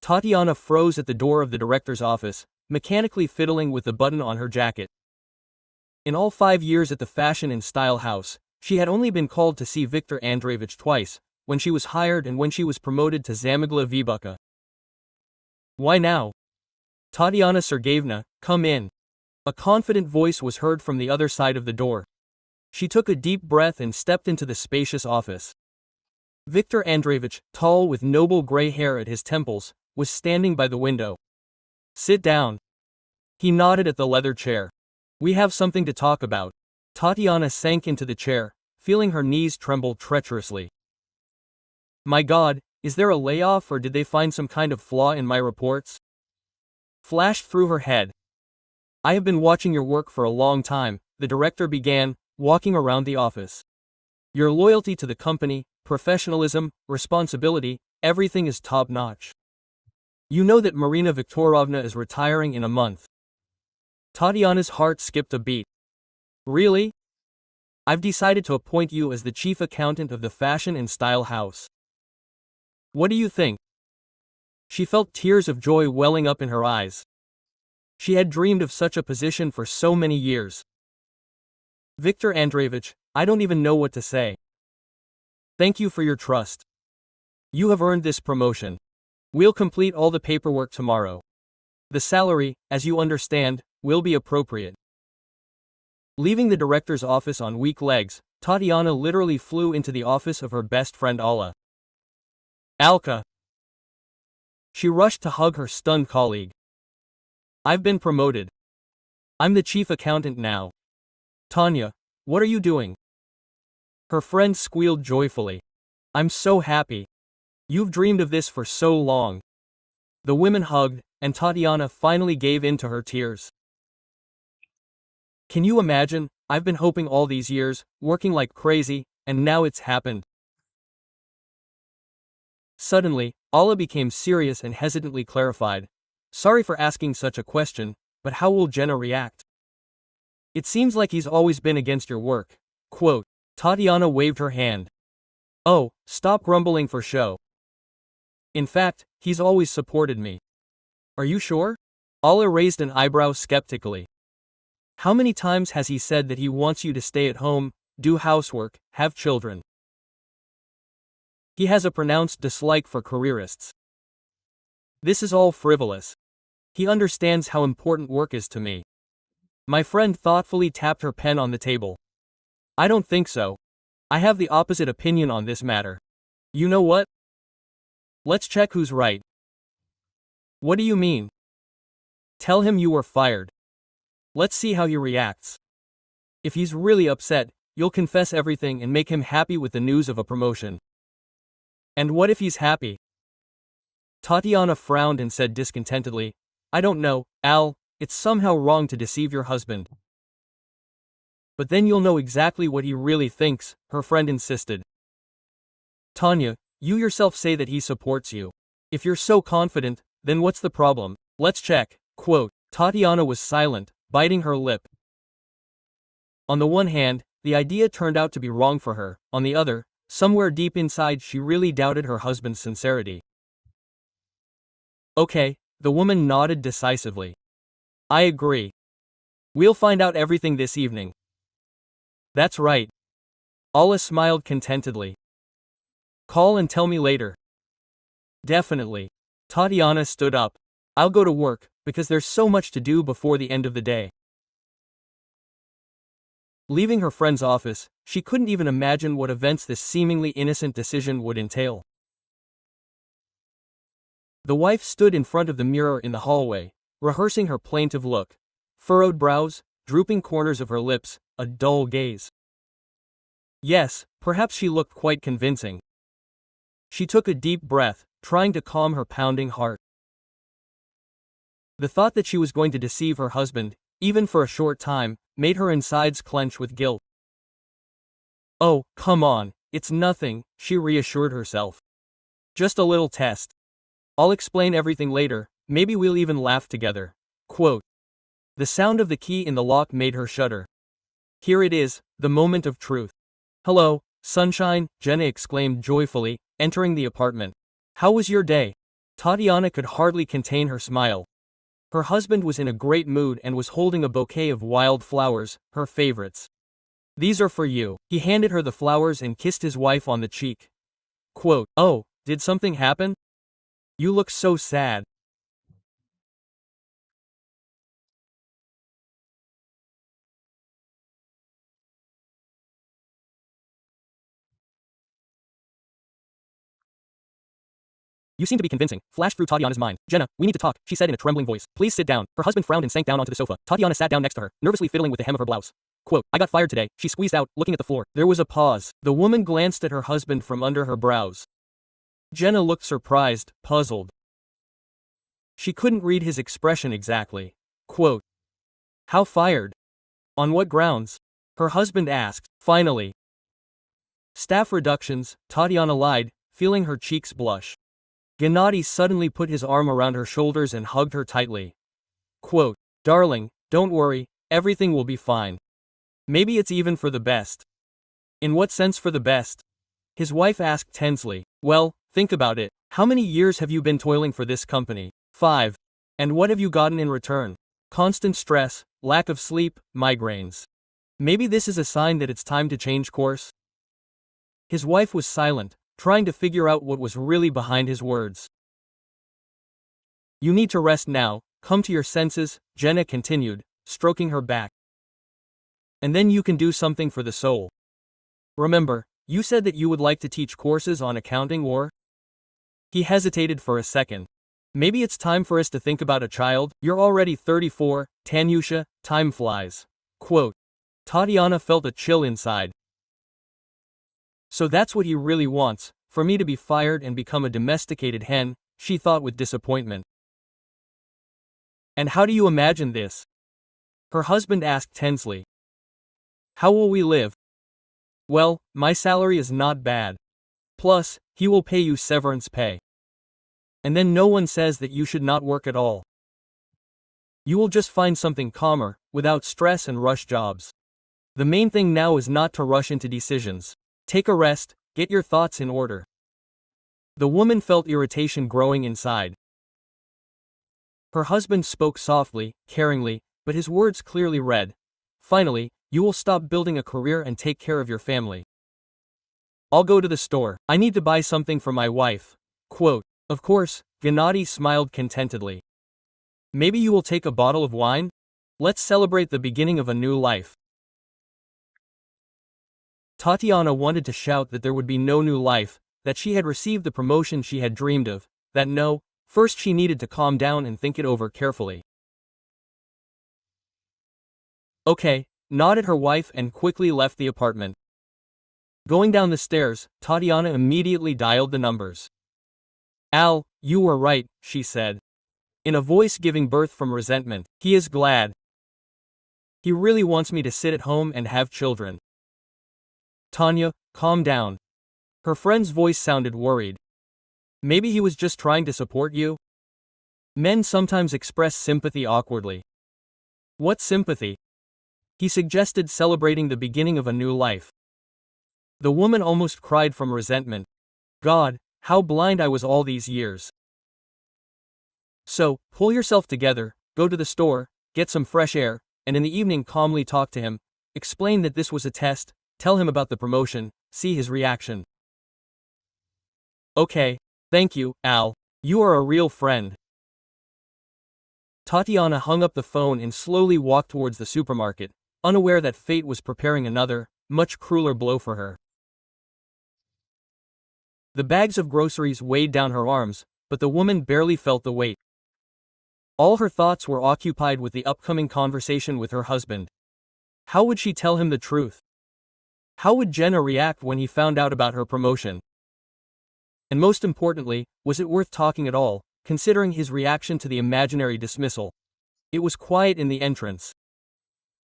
Tatiana froze at the door of the director's office, mechanically fiddling with the button on her jacket. In all 5 years at the Fashion and Style House, she had only been called to see Viktor Andreevich twice, when she was hired and when she was promoted to Zamygla Vybuka. Why now? Tatiana Sergeyevna, come in. A confident voice was heard from the other side of the door. She took a deep breath and stepped into the spacious office. Viktor Andreevich, tall with noble gray hair at his temples, was standing by the window. Sit down. He nodded at the leather chair. We have something to talk about. Tatiana sank into the chair, feeling her knees tremble treacherously. My God, is there a layoff or did they find some kind of flaw in my reports? Flashed through her head. I have been watching your work for a long time, the director began, walking around the office. Your loyalty to the company, professionalism, responsibility, everything is top-notch. You know that Marina Viktorovna is retiring in a month. Tatiana's heart skipped a beat. Really? I've decided to appoint you as the chief accountant of the Fashion and Style House. What do you think? She felt tears of joy welling up in her eyes. She had dreamed of such a position for so many years. Viktor Andreevich, I don't even know what to say. Thank you for your trust. You have earned this promotion. We'll complete all the paperwork tomorrow. The salary, as you understand, will be appropriate. Leaving the director's office on weak legs, Tatiana literally flew into the office of her best friend Alla. Alka. She rushed to hug her stunned colleague. I've been promoted. I'm the chief accountant now. Tanya, what are you doing? Her friend squealed joyfully. I'm so happy. You've dreamed of this for so long. The women hugged, and Tatiana finally gave in to her tears. Can you imagine? I've been hoping all these years, working like crazy, and now it's happened. Suddenly, Alla became serious and hesitantly clarified. Sorry for asking such a question, but how will Jenna react? It seems like he's always been against your work. Quote. Tatiana waved her hand. Oh, stop grumbling for show. In fact, he's always supported me. Are you sure? Alla raised an eyebrow skeptically. How many times has he said that he wants you to stay at home, do housework, have children? He has a pronounced dislike for careerists. This is all frivolous. He understands how important work is to me. My friend thoughtfully tapped her pen on the table. I don't think so. I have the opposite opinion on this matter. You know what? Let's check who's right. What do you mean? Tell him you were fired. Let's see how he reacts. If he's really upset, you'll confess everything and make him happy with the news of a promotion. And what if he's happy? Tatiana frowned and said discontentedly, I don't know, Al, it's somehow wrong to deceive your husband. But then you'll know exactly what he really thinks, her friend insisted. Tanya, you yourself say that he supports you. If you're so confident, then what's the problem? Let's check. Quote. Tatiana was silent, biting her lip. On the one hand, the idea turned out to be wrong for her. On the other, somewhere deep inside she really doubted her husband's sincerity. Okay, the woman nodded decisively. I agree. We'll find out everything this evening. That's right. Alla smiled contentedly. Call and tell me later. Definitely. Tatiana stood up. I'll go to work, because there's so much to do before the end of the day. Leaving her friend's office, she couldn't even imagine what events this seemingly innocent decision would entail. The wife stood in front of the mirror in the hallway, rehearsing her plaintive look. Furrowed brows, drooping corners of her lips, a dull gaze. Yes, perhaps she looked quite convincing. She took a deep breath, trying to calm her pounding heart. The thought that she was going to deceive her husband, even for a short time, made her insides clench with guilt. Oh, come on, it's nothing, she reassured herself. Just a little test. I'll explain everything later, maybe we'll even laugh together. Quote. The sound of the key in the lock made her shudder. Here it is, the moment of truth. Hello, sunshine, Jenna exclaimed joyfully, entering the apartment. How was your day? Tatiana could hardly contain her smile. Her husband was in a great mood and was holding a bouquet of wild flowers, her favorites. "These are for you." He handed her the flowers and kissed his wife on the cheek. Quote, "Oh, did something happen? You look so sad." "You seem to be convincing," flashed through Tatiana's mind. "Jenna, we need to talk," she said in a trembling voice. "Please sit down." Her husband frowned and sank down onto the sofa. Tatiana sat down next to her, nervously fiddling with the hem of her blouse. Quote, "I got fired today," she squeezed out, looking at the floor. There was a pause. The woman glanced at her husband from under her brows. Jenna looked surprised, puzzled. She couldn't read his expression exactly. Quote, "How fired? On what grounds?" her husband asked. Finally, "Staff reductions," Tatiana lied, feeling her cheeks blush. Gennady suddenly put his arm around her shoulders and hugged her tightly. Quote, "Darling, don't worry, everything will be fine. Maybe it's even for the best." "In what sense for the best?" his wife asked tensely. "Well, think about it. How many years have you been toiling for this company? 5. And what have you gotten in return? Constant stress, lack of sleep, migraines. Maybe this is a sign that it's time to change course?" His wife was silent, trying to figure out what was really behind his words. "You need to rest now, come to your senses," Jenna continued, stroking her back. "And then you can do something for the soul. Remember, you said that you would like to teach courses on accounting or?" He hesitated for a second. "Maybe it's time for us to think about a child. You're already 34, Tanyusha, time flies." Quote. Tatiana felt a chill inside. "So that's what he really wants, for me to be fired and become a domesticated hen," she thought with disappointment. "And how do you imagine this?" her husband asked tensely. "How will we live?" "Well, my salary is not bad. Plus, he will pay you severance pay. And then no one says that you should not work at all. You will just find something calmer, without stress and rush jobs. The main thing now is not to rush into decisions. Take a rest, get your thoughts in order." The woman felt irritation growing inside. Her husband spoke softly, caringly, but his words clearly read. "Finally, you will stop building a career and take care of your family. I'll go to the store. I need to buy something for my wife." Quote. Of course, Gennady smiled contentedly. "Maybe you will take a bottle of wine? Let's celebrate the beginning of a new life." Tatiana wanted to shout that there would be no new life, that she had received the promotion she had dreamed of, that no, first she needed to calm down and think it over carefully. "Okay," nodded her wife and quickly left the apartment. Going down the stairs, Tatiana immediately dialed the numbers. "Al, you were right," she said, in a voice giving birth from resentment. "He is glad. He really wants me to sit at home and have children." "Tanya, calm down." Her friend's voice sounded worried. "Maybe he was just trying to support you?" Men sometimes express sympathy awkwardly. "What sympathy?" He suggested, celebrating the beginning of a new life. The woman almost cried from resentment. God, how blind I was all these years. "So, pull yourself together, go to the store, get some fresh air, and in the evening calmly talk to him, explain that this was a test, tell him about the promotion, see his reaction." "Okay, thank you, Al. You are a real friend." Tatiana hung up the phone and slowly walked towards the supermarket, unaware that fate was preparing another, much crueler blow for her. The bags of groceries weighed down her arms, but the woman barely felt the weight. All her thoughts were occupied with the upcoming conversation with her husband. How would she tell him the truth? How would Jenna react when he found out about her promotion? And most importantly, was it worth talking at all, considering his reaction to the imaginary dismissal? It was quiet in the entrance.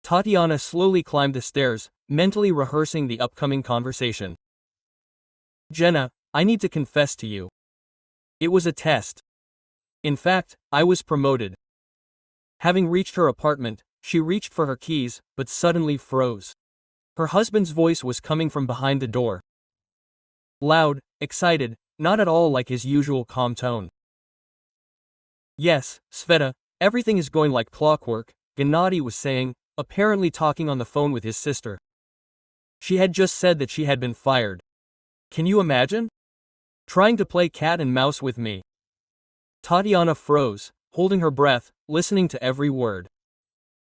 Tatiana slowly climbed the stairs, mentally rehearsing the upcoming conversation. "Jenna, I need to confess to you. It was a test. In fact, I was promoted." Having reached her apartment, she reached for her keys, but suddenly froze. Her husband's voice was coming from behind the door. Loud, excited, not at all like his usual calm tone. Yes, Sveta, everything is going like clockwork, Gennady was saying, apparently talking on the phone with his sister. She had just said that she had been fired. Can you imagine? Trying to play cat and mouse with me. Tatiana froze, holding her breath, listening to every word.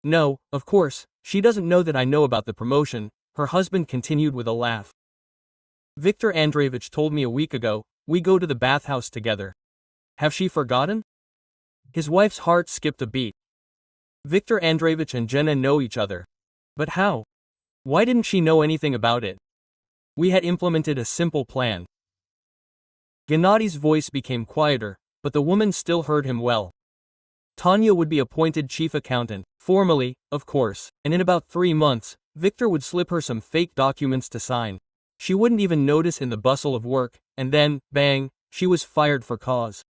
No, of course, she doesn't know that I know about the promotion, her husband continued with a laugh. Viktor Andreevich told me a week ago, we go to the bathhouse together. Have she forgotten? His wife's heart skipped a beat. Viktor Andreevich and Jenna know each other. But how? Why didn't she know anything about it? We had implemented a simple plan. Gennady's voice became quieter, but the woman still heard him well. Tanya would be appointed chief accountant, formally, of course, and in about 3 months, Viktor would slip her some fake documents to sign. She wouldn't even notice in the bustle of work, and then, bang, she was fired for cause.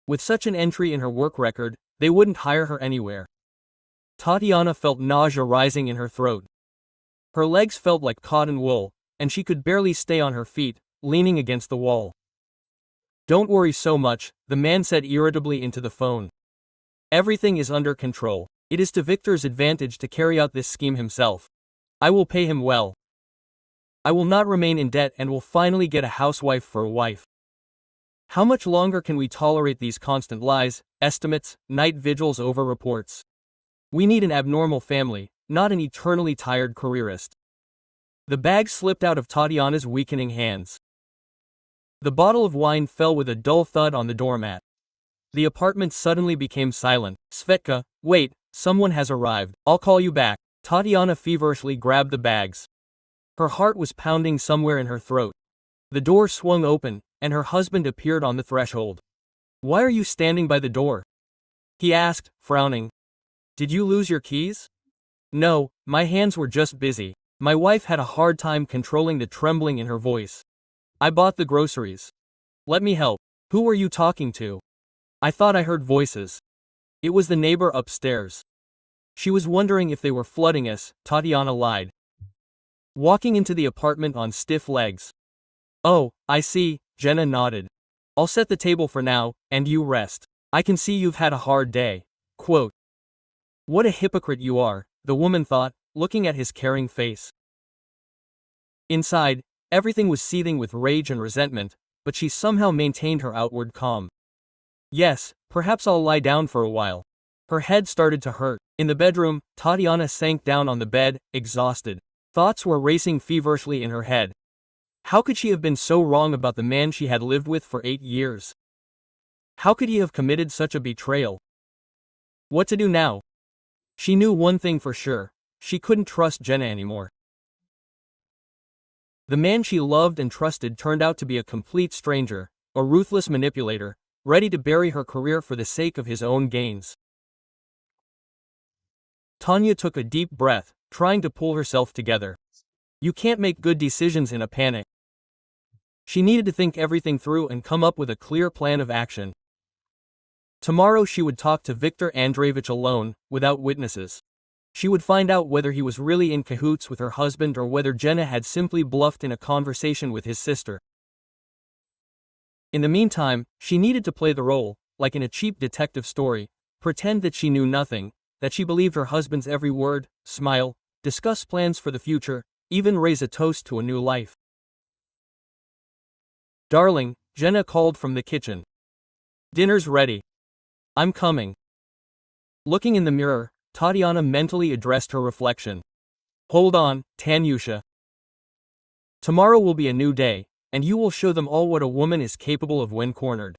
With such an entry in her work record, they wouldn't hire her anywhere. Tatiana felt nausea rising in her throat. Her legs felt like cotton wool, and she could barely stay on her feet, leaning against the wall. Don't worry so much, the man said irritably into the phone. Everything is under control. It is to Viktor's advantage to carry out this scheme himself. I will pay him well. I will not remain in debt and will finally get a housewife for a wife. How much longer can we tolerate these constant lies, estimates, night vigils over reports? We need an abnormal family, not an eternally tired careerist. The bag slipped out of Tatiana's weakening hands. The bottle of wine fell with a dull thud on the doormat. The apartment suddenly became silent. Svetka, wait, someone has arrived. I'll call you back. Tatiana feverishly grabbed the bags. Her heart was pounding somewhere in her throat. The door swung open, and her husband appeared on the threshold. Why are you standing by the door? He asked, frowning. Did you lose your keys? No, my hands were just busy. My wife had a hard time controlling the trembling in her voice. I bought the groceries. Let me help. Who were you talking to? I thought I heard voices. It was the neighbor upstairs. She was wondering if they were flooding us, Tatiana lied. Walking into the apartment on stiff legs. Oh, I see, Jenna nodded. I'll set the table for now, and you rest. I can see you've had a hard day. Quote. What a hypocrite you are, the woman thought, looking at his caring face. Inside, everything was seething with rage and resentment, but she somehow maintained her outward calm. Yes, perhaps I'll lie down for a while. Her head started to hurt. In the bedroom, Tatiana sank down on the bed, exhausted. Thoughts were racing feverishly in her head. How could she have been so wrong about the man she had lived with for 8 years? How could he have committed such a betrayal? What to do now? She knew one thing for sure. She couldn't trust Jenna anymore. The man she loved and trusted turned out to be a complete stranger, a ruthless manipulator, ready to bury her career for the sake of his own gains. Tanya took a deep breath, trying to pull herself together. You can't make good decisions in a panic. She needed to think everything through and come up with a clear plan of action. Tomorrow she would talk to Viktor Andreevich alone, without witnesses. She would find out whether he was really in cahoots with her husband or whether Jenna had simply bluffed in a conversation with his sister. In the meantime, she needed to play the role, like in a cheap detective story, pretend that she knew nothing, that she believed her husband's every word, smile, discuss plans for the future, even raise a toast to a new life. Darling, Jenna called from the kitchen. Dinner's ready. I'm coming. Looking in the mirror, Tatiana mentally addressed her reflection. Hold on, Tanyusha. Tomorrow will be a new day, and you will show them all what a woman is capable of when cornered.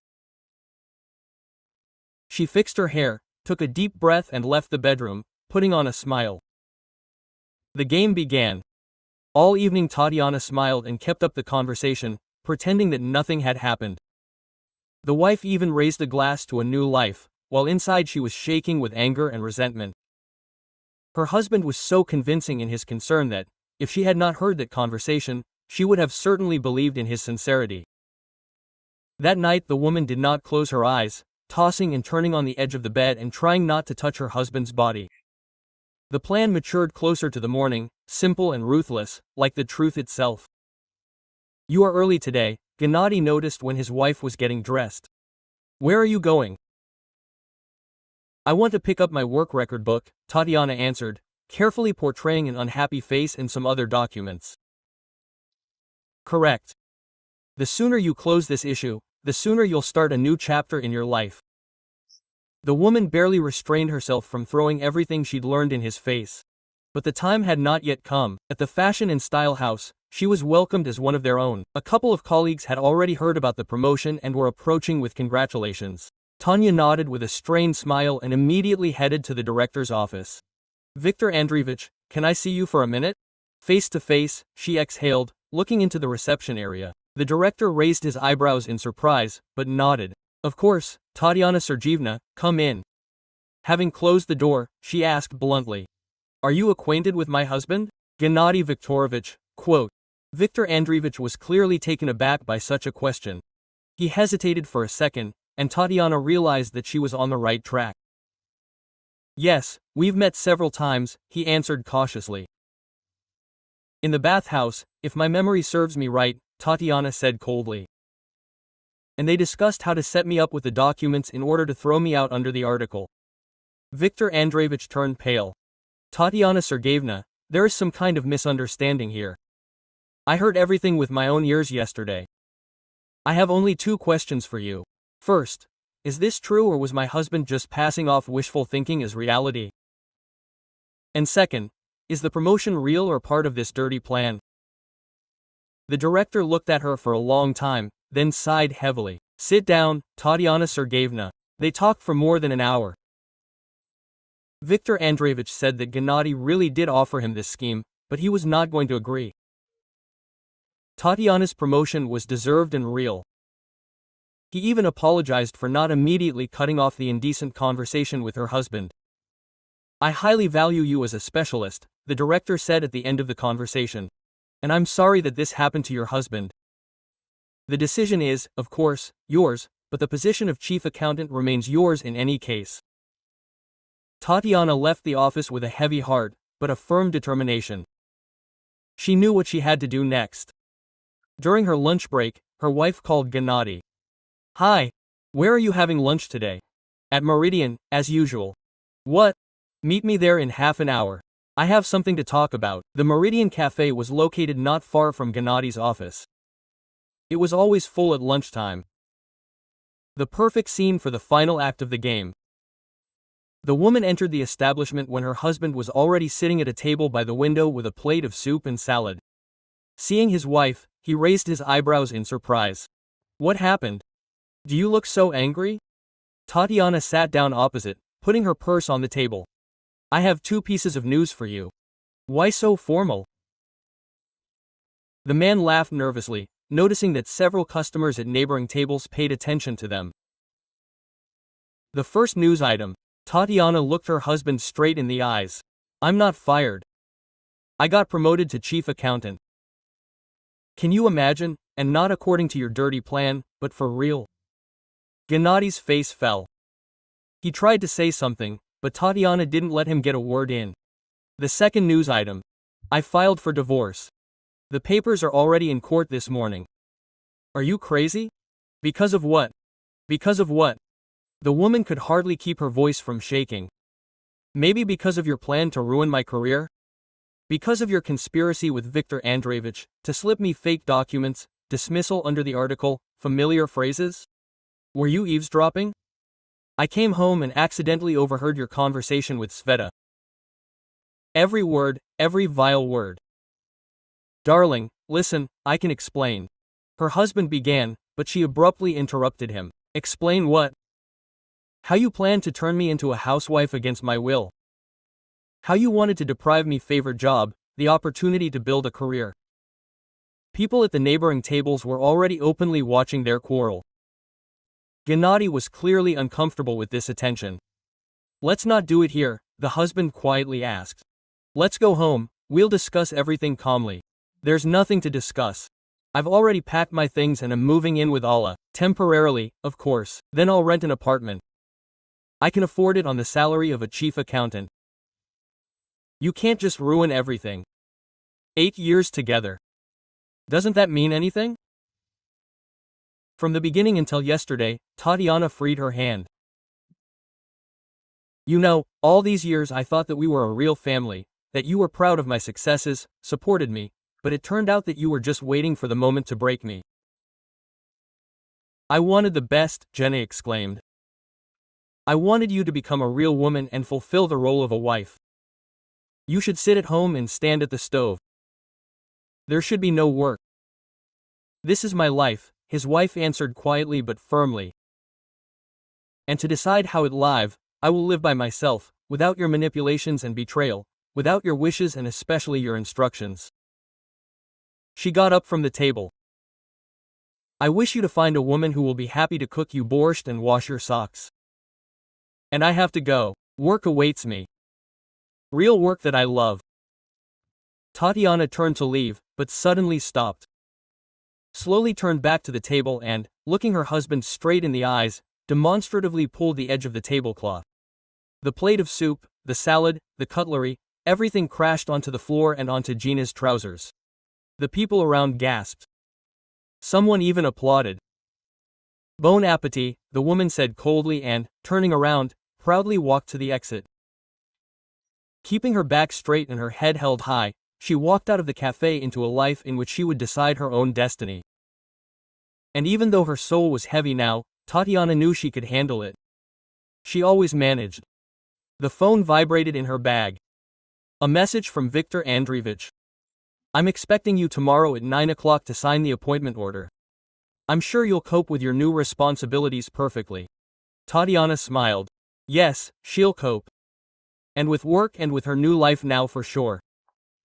She fixed her hair, took a deep breath and left the bedroom, putting on a smile. The game began. All evening Tatiana smiled and kept up the conversation, pretending that nothing had happened. The wife even raised a glass to a new life, while inside she was shaking with anger and resentment. Her husband was so convincing in his concern that, if she had not heard that conversation, she would have certainly believed in his sincerity. That night the woman did not close her eyes, tossing and turning on the edge of the bed and trying not to touch her husband's body. The plan matured closer to the morning, simple and ruthless, like the truth itself. You are early today, Gennady noticed when his wife was getting dressed. Where are you going? I want to pick up my work record book, Tatiana answered, carefully portraying an unhappy face and some other documents. Correct. The sooner you close this issue, the sooner you'll start a new chapter in your life. The woman barely restrained herself from throwing everything she'd learned in his face. But the time had not yet come. At the fashion and style house, she was welcomed as one of their own. A couple of colleagues had already heard about the promotion and were approaching with congratulations. Tanya nodded with a strained smile and immediately headed to the director's office. Viktor Andreevich, can I see you for a minute? Face to face, she exhaled, looking into the reception area. The director raised his eyebrows in surprise, but nodded. Of course, Tatiana Sergeevna, come in. Having closed the door, she asked bluntly. Are you acquainted with my husband? Gennady Viktorovich, quote. Viktor Andreevich was clearly taken aback by such a question. He hesitated for a second, and Tatiana realized that she was on the right track. Yes, we've met several times, he answered cautiously. In the bathhouse, if my memory serves me right, Tatiana said coldly. And they discussed how to set me up with the documents in order to throw me out under the article. Viktor Andreevich turned pale. Tatiana Sergeevna, there is some kind of misunderstanding here. I heard everything with my own ears yesterday. I have only 2 questions for you. First, is this true or was my husband just passing off wishful thinking as reality? And second, is the promotion real or part of this dirty plan? The director looked at her for a long time, then sighed heavily. Sit down, Tatiana Sergeevna. They talked for more than an hour. Viktor Andreevich said that Gennady really did offer him this scheme, but he was not going to agree. Tatiana's promotion was deserved and real. He even apologized for not immediately cutting off the indecent conversation with her husband. I highly value you as a specialist, the director said at the end of the conversation. And I'm sorry that this happened to your husband. The decision is, of course, yours, but the position of chief accountant remains yours in any case. Tatiana left the office with a heavy heart, but a firm determination. She knew what she had to do next. During her lunch break, her wife called Gennady. Hi. Where are you having lunch today? At Meridian, as usual. What? Meet me there in half an hour. I have something to talk about. The Meridian Cafe was located not far from Gennady's office. It was always full at lunchtime. The perfect scene for the final act of the game. The woman entered the establishment when her husband was already sitting at a table by the window with a plate of soup and salad. Seeing his wife, he raised his eyebrows in surprise. What happened? Do you look so angry? Tatiana sat down opposite, putting her purse on the table. I have 2 pieces of news for you. Why so formal? The man laughed nervously, noticing that several customers at neighboring tables paid attention to them. The first news item. Tatiana looked her husband straight in the eyes. I'm not fired. I got promoted to chief accountant. Can you imagine? And not according to your dirty plan, but for real. Gennady's face fell. He tried to say something, but Tatiana didn't let him get a word in. The second news item. I filed for divorce. The papers are already in court this morning. Are you crazy? Because of what? Because of what? The woman could hardly keep her voice from shaking. Maybe because of your plan to ruin my career? Because of your conspiracy with Viktor Andreevich, to slip me fake documents, dismissal under the article, familiar phrases? Were you eavesdropping? I came home and accidentally overheard your conversation with Sveta. Every word, every vile word. Darling, listen, I can explain. Her husband began, but she abruptly interrupted him. Explain what? How you planned to turn me into a housewife against my will. How you wanted to deprive me favorite job, the opportunity to build a career. People at the neighboring tables were already openly watching their quarrel. Gennady was clearly uncomfortable with this attention. Let's not do it here, the husband quietly asked. Let's go home, we'll discuss everything calmly. There's nothing to discuss. I've already packed my things and am moving in with Alla, temporarily, of course, then I'll rent an apartment. I can afford it on the salary of a chief accountant. You can't just ruin everything. 8 years together. Doesn't that mean anything? From the beginning until yesterday, Tatiana freed her hand. You know, all these years I thought that we were a real family, that you were proud of my successes, supported me, but it turned out that you were just waiting for the moment to break me. I wanted the best, Jenny exclaimed. I wanted you to become a real woman and fulfill the role of a wife. You should sit at home and stand at the stove. There should be no work. This is my life, his wife answered quietly but firmly. And to decide how it live, I will live by myself, without your manipulations and betrayal, without your wishes and especially your instructions. She got up from the table. I wish you to find a woman who will be happy to cook you borscht and wash your socks. And I have to go. Work awaits me. Real work that I love. Tatiana turned to leave, but suddenly stopped. Slowly turned back to the table and, looking her husband straight in the eyes, demonstratively pulled the edge of the tablecloth. The plate of soup, the salad, the cutlery, everything crashed onto the floor and onto Gina's trousers. The people around gasped. Someone even applauded. Bon appetit, the woman said coldly and, turning around, proudly walked to the exit. Keeping her back straight and her head held high, she walked out of the cafe into a life in which she would decide her own destiny. And even though her soul was heavy now, Tatiana knew she could handle it. She always managed. The phone vibrated in her bag. A message from Viktor Andreevich. I'm expecting you tomorrow at 9 o'clock to sign the appointment order. I'm sure you'll cope with your new responsibilities perfectly. Tatiana smiled. Yes, she'll cope. And with work and with her new life now for sure.